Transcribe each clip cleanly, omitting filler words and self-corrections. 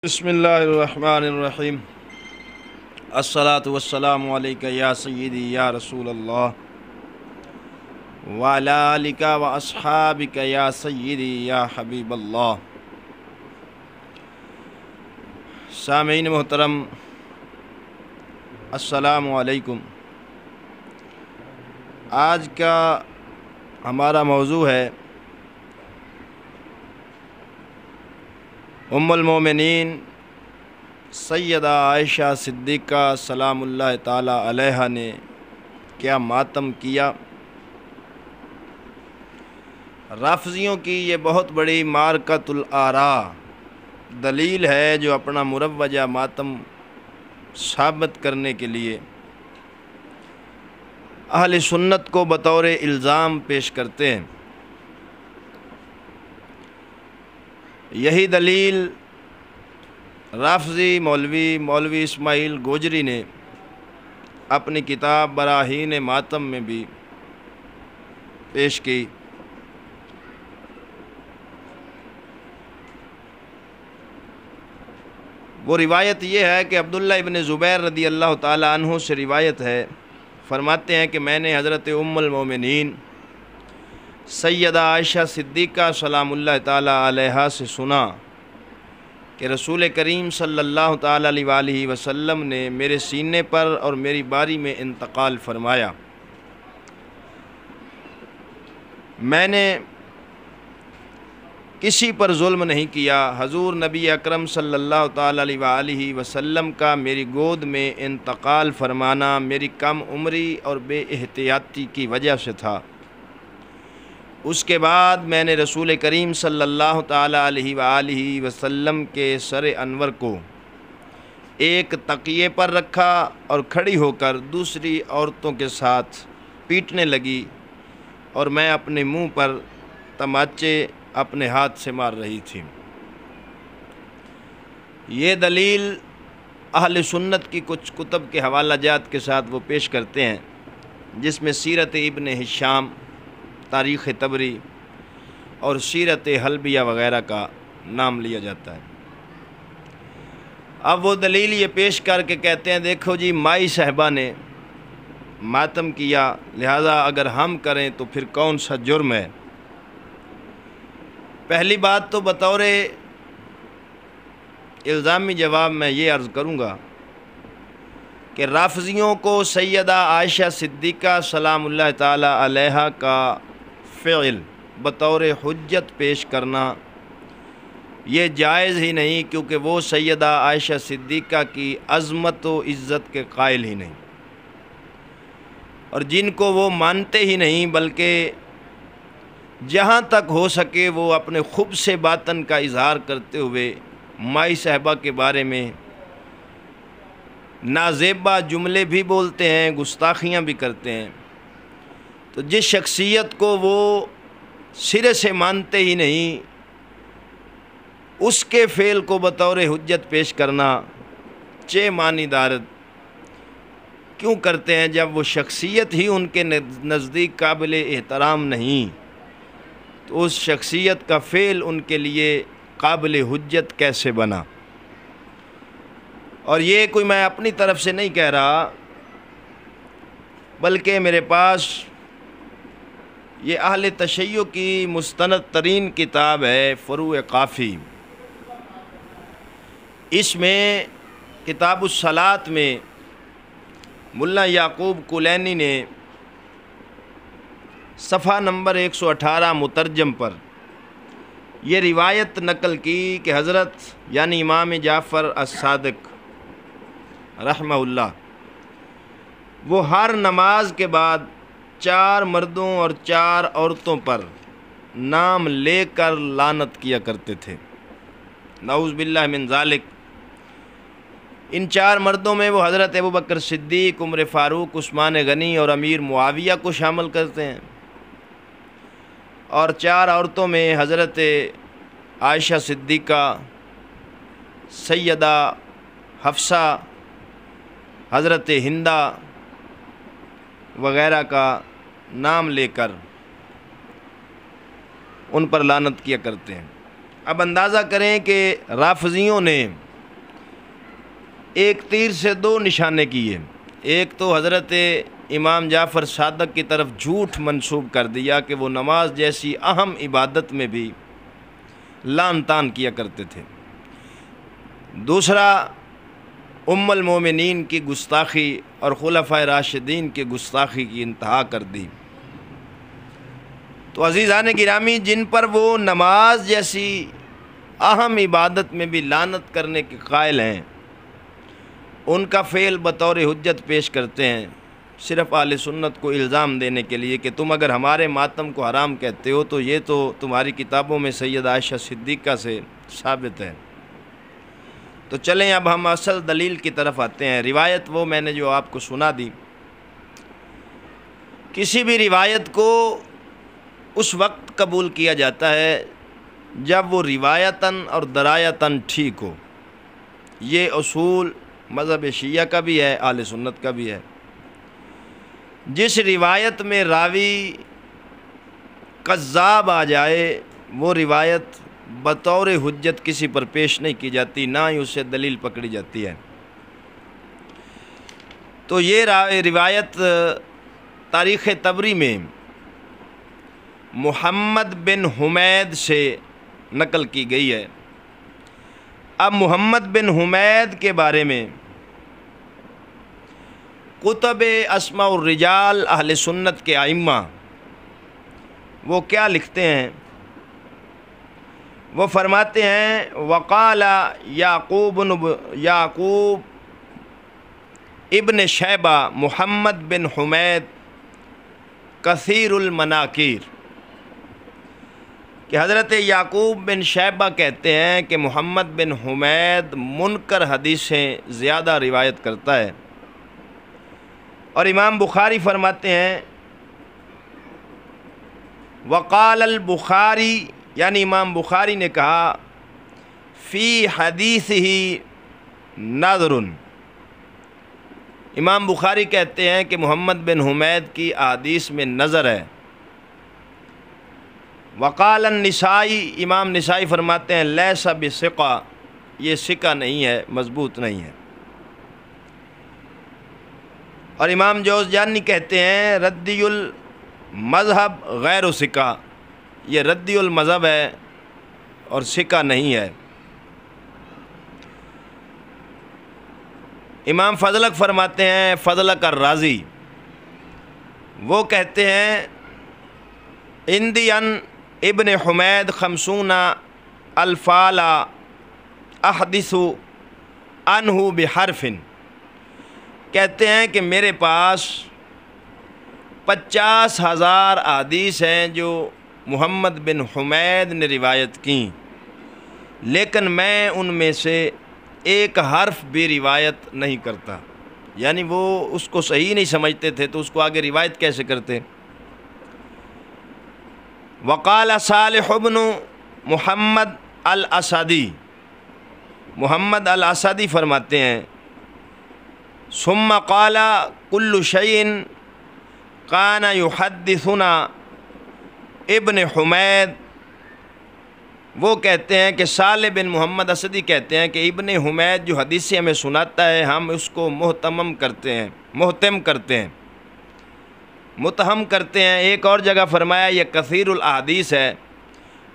بسم اللہ الرحمن الرحیم الصلاۃ والسلام علیکہ یا سیدی یا رسول اللہ وعلی آلک و اصحابک یا سیدی یا حبیب اللہ۔ سامعین محترم، السلام علیکم۔ آج کا ہمارا موضوع ہے ام المومنین سیدہ عائشہ صدیقہ سلام اللہ تعالی علیہا نے کیا ماتم کیا۔ رافضیوں کی یہ بہت بڑی مارکۃ الآراء دلیل ہے جو اپنا مروجہ ماتم ثابت کرنے کے لیے اہل سنت کو بطور الزام پیش کرتے ہیں۔ یہی دلیل رافضی مولوی اسماعیل گوجری نے اپنی کتاب براہین ماتم میں بھی پیش کی۔ وہ روایت یہ ہے کہ عبداللہ ابن زبیر رضی اللہ تعالی عنہ سے روایت ہے، فرماتے ہیں کہ میں نے حضرت ام المومنین سیدہ عائشہ صدیقہ سلام اللہ تعالی علیہا سے سنا کہ رسول کریم صلی اللہ تعالی علیہ وآلہ وسلم نے میرے سینے پر اور میری باری میں انتقال فرمایا۔ میں نے کسی پر ظلم نہیں کیا۔ حضور نبی اکرم صلی اللہ تعالی علیہ وآلہ وسلم کا میری گود میں انتقال فرمانا میری کم عمری اور بے احتیاطی کی وجہ سے تھا۔ اس کے بعد میں نے رسول کریم صلی اللہ تعالی علیہ وآلہ وسلم کے سر انور کو ایک تکیے پر رکھا اور کھڑی ہو کر دوسری عورتوں کے ساتھ پیٹنے لگی، اور میں اپنے منہ پر تماچے اپنے ہاتھ سے مار رہی تھی۔ یہ دلیل اہل سنت کی کچھ کتب کے حوالہ جات کے ساتھ وہ پیش کرتے ہیں، جس میں سیرت ابن ہشام، تاریخ طبری اور سیرت حلبیہ وغیرہ کا نام لیا جاتا ہے۔ اب وہ دلیل یہ پیش کر کے کہتے ہیں دیکھو جی مائی صاحبہ نے ماتم کیا، لہذا اگر ہم کریں تو پھر کون سا جرم ہے۔ پہلی بات تو بطور الزامی جواب میں یہ عرض کروں گا کہ رافضیوں کو سیدہ عائشہ صدیقہ سلام اللہ تعالی علیہا کا فعل بطور حجت پیش کرنا یہ جائز ہی نہیں، کیونکہ وہ سیدہ عائشہ صدیقہ کی عظمت و عزت کے قائل ہی نہیں، اور جن کو وہ مانتے ہی نہیں، بلکہ جہاں تک ہو سکے وہ اپنے خب سے باطن کا اظہار کرتے ہوئے مائی صاحبہ کے بارے میں نازیبہ جملے بھی بولتے ہیں، گستاخیاں بھی کرتے ہیں۔ تو جس شخصیت کو وہ سرے سے مانتے ہی نہیں، اس کے فعل کو بطور حجت پیش کرنا چہ معنی دارد کیوں کرتے ہیں جب وہ شخصیت ہی ان کے نزدیک قابل احترام نہیں، تو اس شخصیت کا فعل ان کے لیے قابل حجت کیسے بنا۔ اور یہ کوئی میں اپنی طرف سے نہیں کہہ رہا، بلکہ میرے پاس یہ اہل تشیع کی مستند ترین کتاب ہے فروع کافی۔ اس میں کتاب الصلاۃ میں ملا یعقوب کلینی نے صفحہ نمبر 118 مترجم پر یہ روایت نقل کی کہ حضرت یعنی امام جعفر الصادق رحمہ اللہ وہ ہر نماز کے بعد 4 مردوں اور 4 عورتوں پر نام لے کر لعنت کیا کرتے تھے، نعوذ باللہ من ذالک۔ ان 4 مردوں میں وہ حضرت ابوبکر صدیق، عمر فاروق، عثمان غنی اور امیر معاویہ کو شامل کرتے ہیں، اور 4 عورتوں میں حضرت عائشہ صدیقہ، سیدہ حفصہ، حضرت ہندہ وغیرہ کا نام لے کر ان پر لعنت کیا کرتے ہیں۔ اب اندازہ کریں کہ رافضیوں نے ایک تیر سے دو نشانے کیے، ایک تو حضرت امام جعفر صادق کی طرف جھوٹ منسوب کر دیا کہ وہ نماز جیسی اہم عبادت میں بھی لان تان کیا کرتے تھے، دوسرا ام المومنین کی گستاخی اور خلفائے راشدین کی گستاخی کی انتہا کر دی۔ تو عزیزان گرامی، جن پر وہ نماز جیسی اہم عبادت میں بھی لعنت کرنے کے قائل ہیں، ان کا فعل بطور حجت پیش کرتے ہیں، صرف اہل سنت کو الزام دینے کے لیے کہ تم اگر ہمارے ماتم کو حرام کہتے ہو تو یہ تو تمہاری کتابوں میں سیدہ عائشہ صدیقہ سے ثابت ہے۔ تو چلیں اب ہم اصل دلیل کی طرف آتے ہیں۔ روایت وہ میں نے جو آپ کو سنا دی، کسی بھی روایت کو اس وقت قبول کیا جاتا ہے جب وہ روایتاً اور درایتاً ٹھیک ہو۔ یہ اصول مذہب شیعہ کا بھی ہے، اہل سنت کا بھی ہے۔ جس روایت میں راوی کذاب آ جائے وہ روایت بطور حجت کسی پر پیش نہیں کی جاتی، نہ ہی اسے دلیل پکڑی جاتی ہے۔ تو یہ روایت تاریخ طبری میں محمد بن حمید سے نقل کی گئی ہے۔ اب محمد بن حمید کے بارے میں کتب اسماء الرجال اہل سنت کے ائمہ وہ کیا لکھتے ہیں؟ وہ فرماتے ہیں وقال یعقوب ابن شیبہ محمد بن حمید کثیر المناکیر، کہ حضرت یعقوب بن شیبہ کہتے ہیں کہ محمد بن حمید منکر حدیثیں زیادہ روایت کرتا ہے۔ اور امام بخاری فرماتے ہیں وقال البخاری، یعنی امام بخاری نے کہا فی حدیثہ نظر، امام بخاری کہتے ہیں کہ محمد بن حمید کی احادیث میں نظر ہے۔ وقال النسائی، امام نسائی فرماتے ہیں لیس بثقہ، یہ ثقہ نہیں ہے، مضبوط نہیں ہے۔ اور امام جوزجانی کہتے ہیں ردی المذہب غیر ثقہ، یہ ردی المذہب ہے اور ثقہ نہیں ہے۔ امام فضلک فرماتے ہیں فضلک الرازی، وہ کہتے ہیں عندی ان ابن حمید 50 الفال احدث عنہ بحرف، کہتے ہیں کہ میرے پاس 50,000 احادیث ہیں جو محمد بن حمید نے روایت کیں، لیکن میں ان میں سے ایک حرف بھی روایت نہیں کرتا، یعنی وہ اس کو صحیح نہیں سمجھتے تھے تو اس کو آگے روایت کیسے کرتے۔ وقال صالح بن محمد الاسدی، محمد الاسدی فرماتے ہیں ثم قال كل شيء كان يحدثنا ابن حمید، وہ کہتے ہیں کہ صالح بن محمد اسدی کہتے ہیں کہ ابن حمید جو حدیثیں ہمیں سناتا ہے ہم اس کو مہتم کرتے ہیں، متہم کرتے ہیں۔ ایک اور جگہ فرمایا یہ کثیر الاحادیث ہے،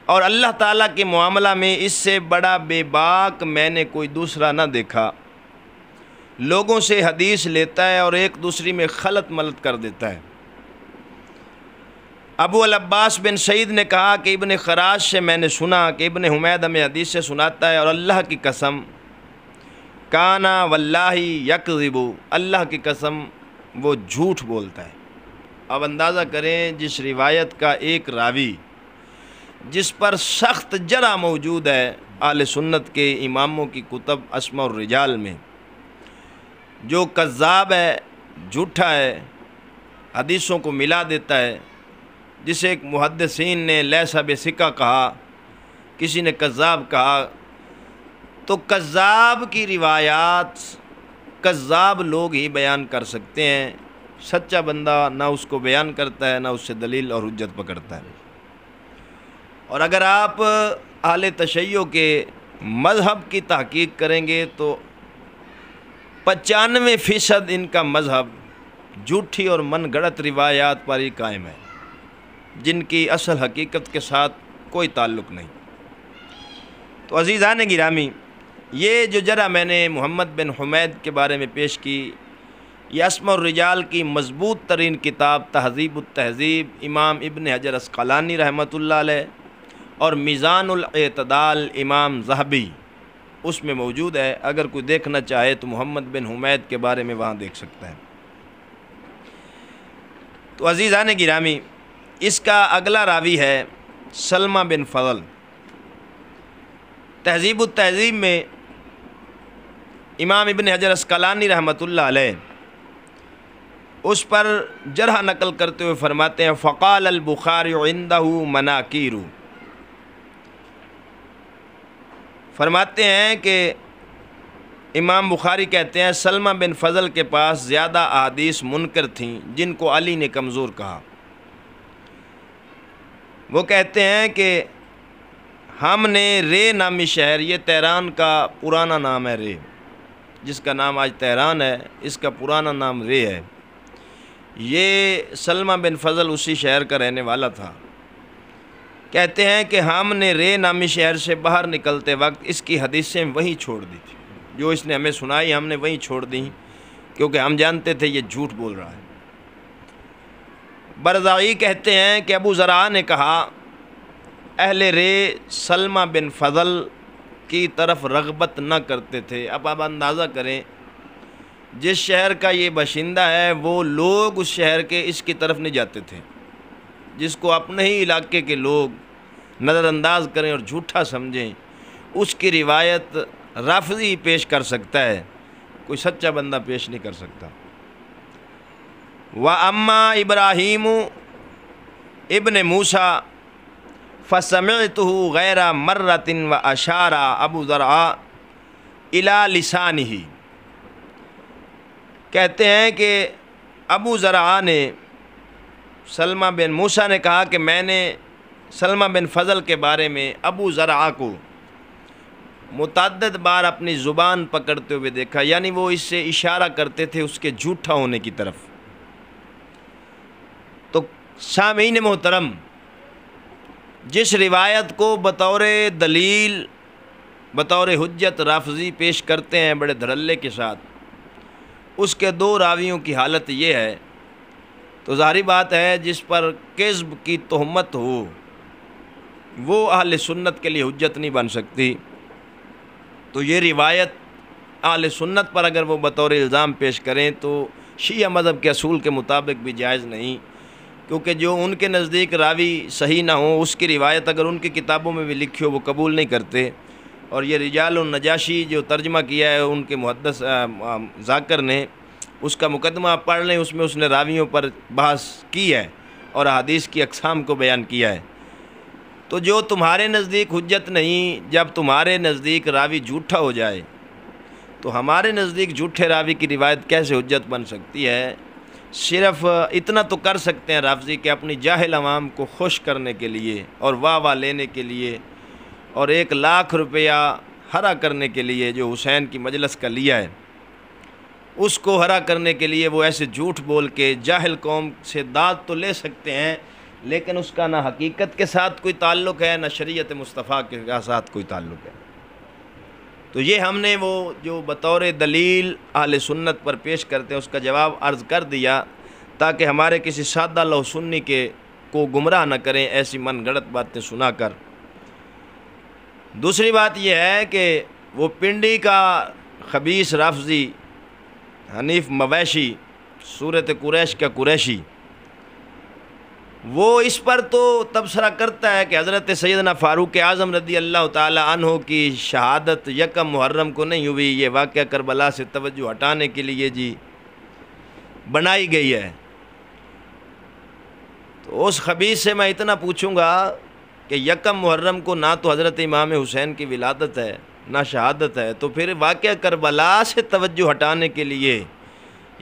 اور اللہ تعالیٰ کے معاملہ میں اس سے بڑا بے باک میں نے کوئی دوسرا نہ دیکھا، لوگوں سے حدیث لیتا ہے اور ایک دوسری میں خلط ملط کر دیتا ہے۔ ابو العباس بن سعید نے کہا کہ ابن خراش سے میں نے سنا کہ ابن حمید ہمیں حدیث سے سناتا ہے، اور اللہ کی قسم کانا واللہ یکذب، اللہ کی قسم وہ جھوٹ بولتا ہے۔ اب اندازہ کریں جس روایت کا ایک راوی جس پر سخت جرح موجود ہے اہل سنت کے اماموں کی کتب اسماء الرجال میں، جو کذاب ہے، جھوٹا ہے، حدیثوں کو ملا دیتا ہے، جسے ایک محدثین نے لیس بثقہ کہا، کسی نے کذاب کہا، تو کذاب کی روایات کذاب لوگ ہی بیان کر سکتے ہیں، سچا بندہ نہ اس کو بیان کرتا ہے نہ اس سے دلیل اور حجت پکڑتا ہے۔ اور اگر آپ اہل تشیع کے مذہب کی تحقیق کریں گے تو 95% ان کا مذہب جھوٹی اور من گڑت روایات پر ہی قائم ہے، جن کی اصل حقیقت کے ساتھ کوئی تعلق نہیں۔ تو عزیزان گرامی، یہ جو جرح میں نے محمد بن حمید کے بارے میں پیش کی، یہ اسماء الرجال کی مضبوط ترین کتاب تہذیب التہذیب امام ابن حجر عسقلانی رحمۃ اللہ علیہ اور میزان الاعتدال امام ذہبی اس میں موجود ہے۔ اگر کوئی دیکھنا چاہے تو محمد بن حمید کے بارے میں وہاں دیکھ سکتا ہے۔ تو عزیزان گرامی، اس کا اگلا راوی ہے سلمہ بن فضل۔ تہذیب التہذیب میں امام ابن حجر عسقلانی رحمۃ اللہ علیہ اس پر جرح نقل کرتے ہوئے فرماتے ہیں فقال البخاری عندہ مناکیر، فرماتے ہیں کہ امام بخاری کہتے ہیں سلمہ بن فضل کے پاس زیادہ احادیث منکر تھیں جن کو علی نے کمزور کہا۔ وہ کہتے ہیں کہ ہم نے رے نامی شہر، یہ تہران کا پرانا نام ہے، رے جس کا نام آج تہران ہے، اس کا پرانا نام رے ہے۔ یہ سلمہ بن فضل اسی شہر کا رہنے والا تھا۔ کہتے ہیں کہ ہم نے رے نامی شہر سے باہر نکلتے وقت اس کی حدیثیں وہیں چھوڑ دی تھی، جو اس نے ہمیں سنائی ہم نے وہیں چھوڑ دی، کیونکہ ہم جانتے تھے یہ جھوٹ بول رہا ہے۔ برزائی کہتے ہیں کہ ابو زرعہ نے کہا اہل رے سلمہ بن فضل کی طرف رغبت نہ کرتے تھے۔ اب آپ اندازہ کریں، جس شہر کا یہ باشندہ ہے وہ لوگ اس شہر کے اس کی طرف نہیں جاتے تھے، جس کو اپنے ہی علاقے کے لوگ نظر انداز کریں اور جھوٹا سمجھیں، اس کی روایت رافضی پیش کر سکتا ہے، کوئی سچا بندہ پیش نہیں کر سکتا۔ وَأَمَّا إِبْرَاهِيمُ ابن موسیٰ فَسَمِعْتُهُ غَيْرَ مَرَّةٍ وَأَشَارَ ابو زرعہ إِلَى لِسَانِهِ، کہتے ہیں کہ ابو زرعہ نے سلمہ بن موسیٰ نے کہا کہ میں نے سلمہ بن فضل کے بارے میں ابو زرعہ کو متعدد بار اپنی زبان پکڑتے ہوئے دیکھا، یعنی وہ اس سے اشارہ کرتے تھے اس کے جھوٹا ہونے کی طرف۔ تو سامعین محترم، جس روایت کو بطور دلیل بطور حجت رافضی پیش کرتے ہیں بڑے دھڑلے کے ساتھ، اس کے دو راویوں کی حالت یہ ہے، تو ظاہری بات ہے جس پر کذب کی تہمت ہو وہ اہل سنت کے لیے حجت نہیں بن سکتی۔ تو یہ روایت اہل سنت پر اگر وہ بطور الزام پیش کریں تو شیعہ مذہب کے اصول کے مطابق بھی جائز نہیں، کیونکہ جو ان کے نزدیک راوی صحیح نہ ہو اس کی روایت اگر ان کی کتابوں میں بھی لکھی ہو وہ قبول نہیں کرتے۔ اور یہ رجال النجاشی جو ترجمہ کیا ہے ان کے محدث ذاکر نے، اس کا مقدمہ آپ پڑھ لیں، اس میں اس نے راویوں پر بحث کی ہے اور احادیث کی اقسام کو بیان کیا ہے۔ تو جو تمہارے نزدیک حجت نہیں، جب تمہارے نزدیک راوی جھوٹا ہو جائے تو ہمارے نزدیک جھوٹے راوی کی روایت کیسے حجت بن سکتی ہے؟ صرف اتنا تو کر سکتے ہیں رافضی کہ اپنی جاہل عوام کو خوش کرنے کے لیے اور واہ واہ لینے کے لیے اور 1,00,000 روپیہ ہرا کرنے کے لیے جو حسین کی مجلس کا لیا ہے، اس کو ہرا کرنے کے لیے وہ ایسے جھوٹ بول کے جاہل قوم سے داد تو لے سکتے ہیں، لیکن اس کا نہ حقیقت کے ساتھ کوئی تعلق ہے نہ شریعت مصطفیٰ کے ساتھ کوئی تعلق ہے۔ تو یہ ہم نے وہ جو بطور دلیل اہل سنت پر پیش کرتے ہیں اس کا جواب عرض کر دیا، تاکہ ہمارے کسی سادہ لو سنی کے کو گمراہ نہ کریں ایسی من گڑت باتیں سنا کر۔ دوسری بات یہ ہے کہ وہ پنڈی کا خبیث رافضی حنیف مویشی صورت قریش کا قریشی، وہ اس پر تو تبصرہ کرتا ہے کہ حضرت سیدنا فاروق اعظم رضی اللہ تعالی عنہ کی شہادت 1 محرم کو نہیں ہوئی، یہ واقعہ کربلا سے توجہ ہٹانے کے لیے جی بنائی گئی ہے۔ تو اس خبیث سے میں اتنا پوچھوں گا کہ 1 محرم کو نہ تو حضرت امام حسین کی ولادت ہے نہ شہادت ہے، تو پھر واقعہ کربلا سے توجہ ہٹانے کے لیے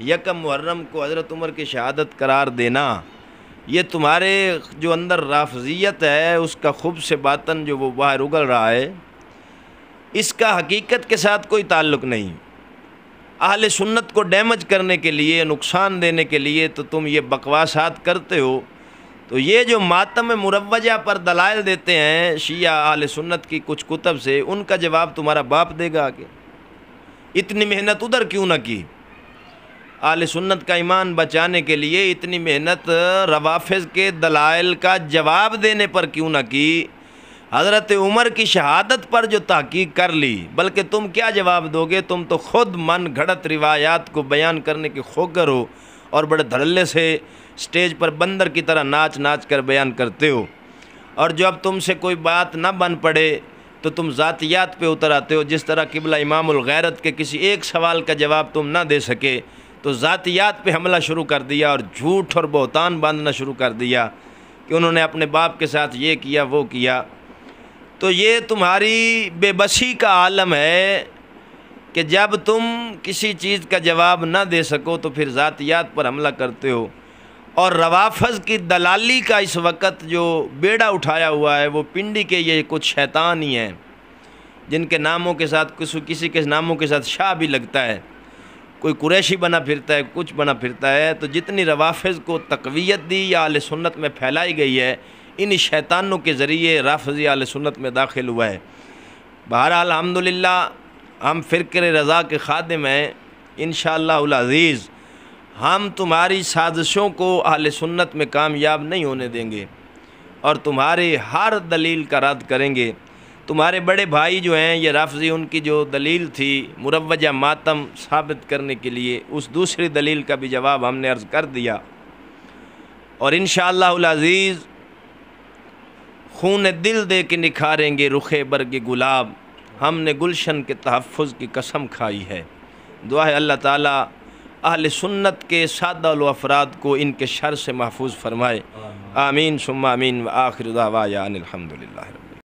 1 محرم کو حضرت عمر کی شہادت قرار دینا، یہ تمہارے جو اندر رافضیت ہے اس کا خوب سے باطن جو وہ باہر اگل رہا ہے، اس کا حقیقت کے ساتھ کوئی تعلق نہیں۔ اہل سنت کو ڈیمیج کرنے کے لیے، نقصان دینے کے لیے تو تم یہ بکواسات کرتے ہو۔ تو یہ جو ماتم مروجہ پر دلائل دیتے ہیں شیعہ اہل سنت کی کچھ کتب سے، ان کا جواب تمہارا باپ دے گا آگے۔ اتنی محنت ادھر کیوں نہ کی؟ اہل سنت کا ایمان بچانے کے لیے اتنی محنت روافض کے دلائل کا جواب دینے پر کیوں نہ کی؟ حضرت عمر کی شہادت پر جو تحقیق کر لی، بلکہ تم کیا جواب دو گے؟ تم تو خود من گھڑت روایات کو بیان کرنے کے خوگر ہو اور بڑے دھڑلے سے سٹیج پر بندر کی طرح ناچ ناچ کر بیان کرتے ہو، اور جو اب تم سے کوئی بات نہ بن پڑے تو تم ذاتیات پہ اتر آتے ہو۔ جس طرح قبلہ امام الغیرت کے کسی ایک سوال کا جواب تم نہ دے سکے تو ذاتیات پہ حملہ شروع کر دیا اور جھوٹ اور بہتان باندھنا شروع کر دیا کہ انہوں نے اپنے باپ کے ساتھ یہ کیا وہ کیا۔ تو یہ تمہاری بے بسی کا عالم ہے کہ جب تم کسی چیز کا جواب نہ دے سکو تو پھر ذاتیات پر حملہ کرتے ہو۔ اور روافض کی دلالی کا اس وقت جو بیڑا اٹھایا ہوا ہے وہ پنڈی کے یہ کچھ شیطان ہی ہیں، جن کے ناموں کے ساتھ کسی کے ناموں کے ساتھ شاہ بھی لگتا ہے، کوئی قریشی بنا پھرتا ہے، کچھ بنا پھرتا ہے۔ تو جتنی روافض کو تقویت دی یا اہل سنت میں پھیلائی گئی ہے، ان شیطانوں کے ذریعے رافضی اہل سنت میں داخل ہوا ہے۔ بہرحال الحمدللہ ہم فرقہ رضا کے خادم ہیں، انشاءاللہ العزیز ہم تمہاری سازشوں کو اہل سنت میں کامیاب نہیں ہونے دیں گے اور تمہاری ہر دلیل کا رد کریں گے۔ تمہارے بڑے بھائی جو ہیں یہ رافضی، ان کی جو دلیل تھی مروجہ ماتم ثابت کرنے کے لیے، اس دوسری دلیل کا بھی جواب ہم نے عرض کر دیا، اور انشاءاللہ العزیز خون دل دے کے نکھاریں گے رخ برگ گلاب۔ ہم نے گلشن کے تحفظ کی قسم کھائی ہے۔ دعا ہے اللہ تعالیٰ اہل سنت کے سادہ افراد کو ان کے شر سے محفوظ فرمائے۔ آمین ثم آمین، وآخر دعوانا ان الحمدللہ۔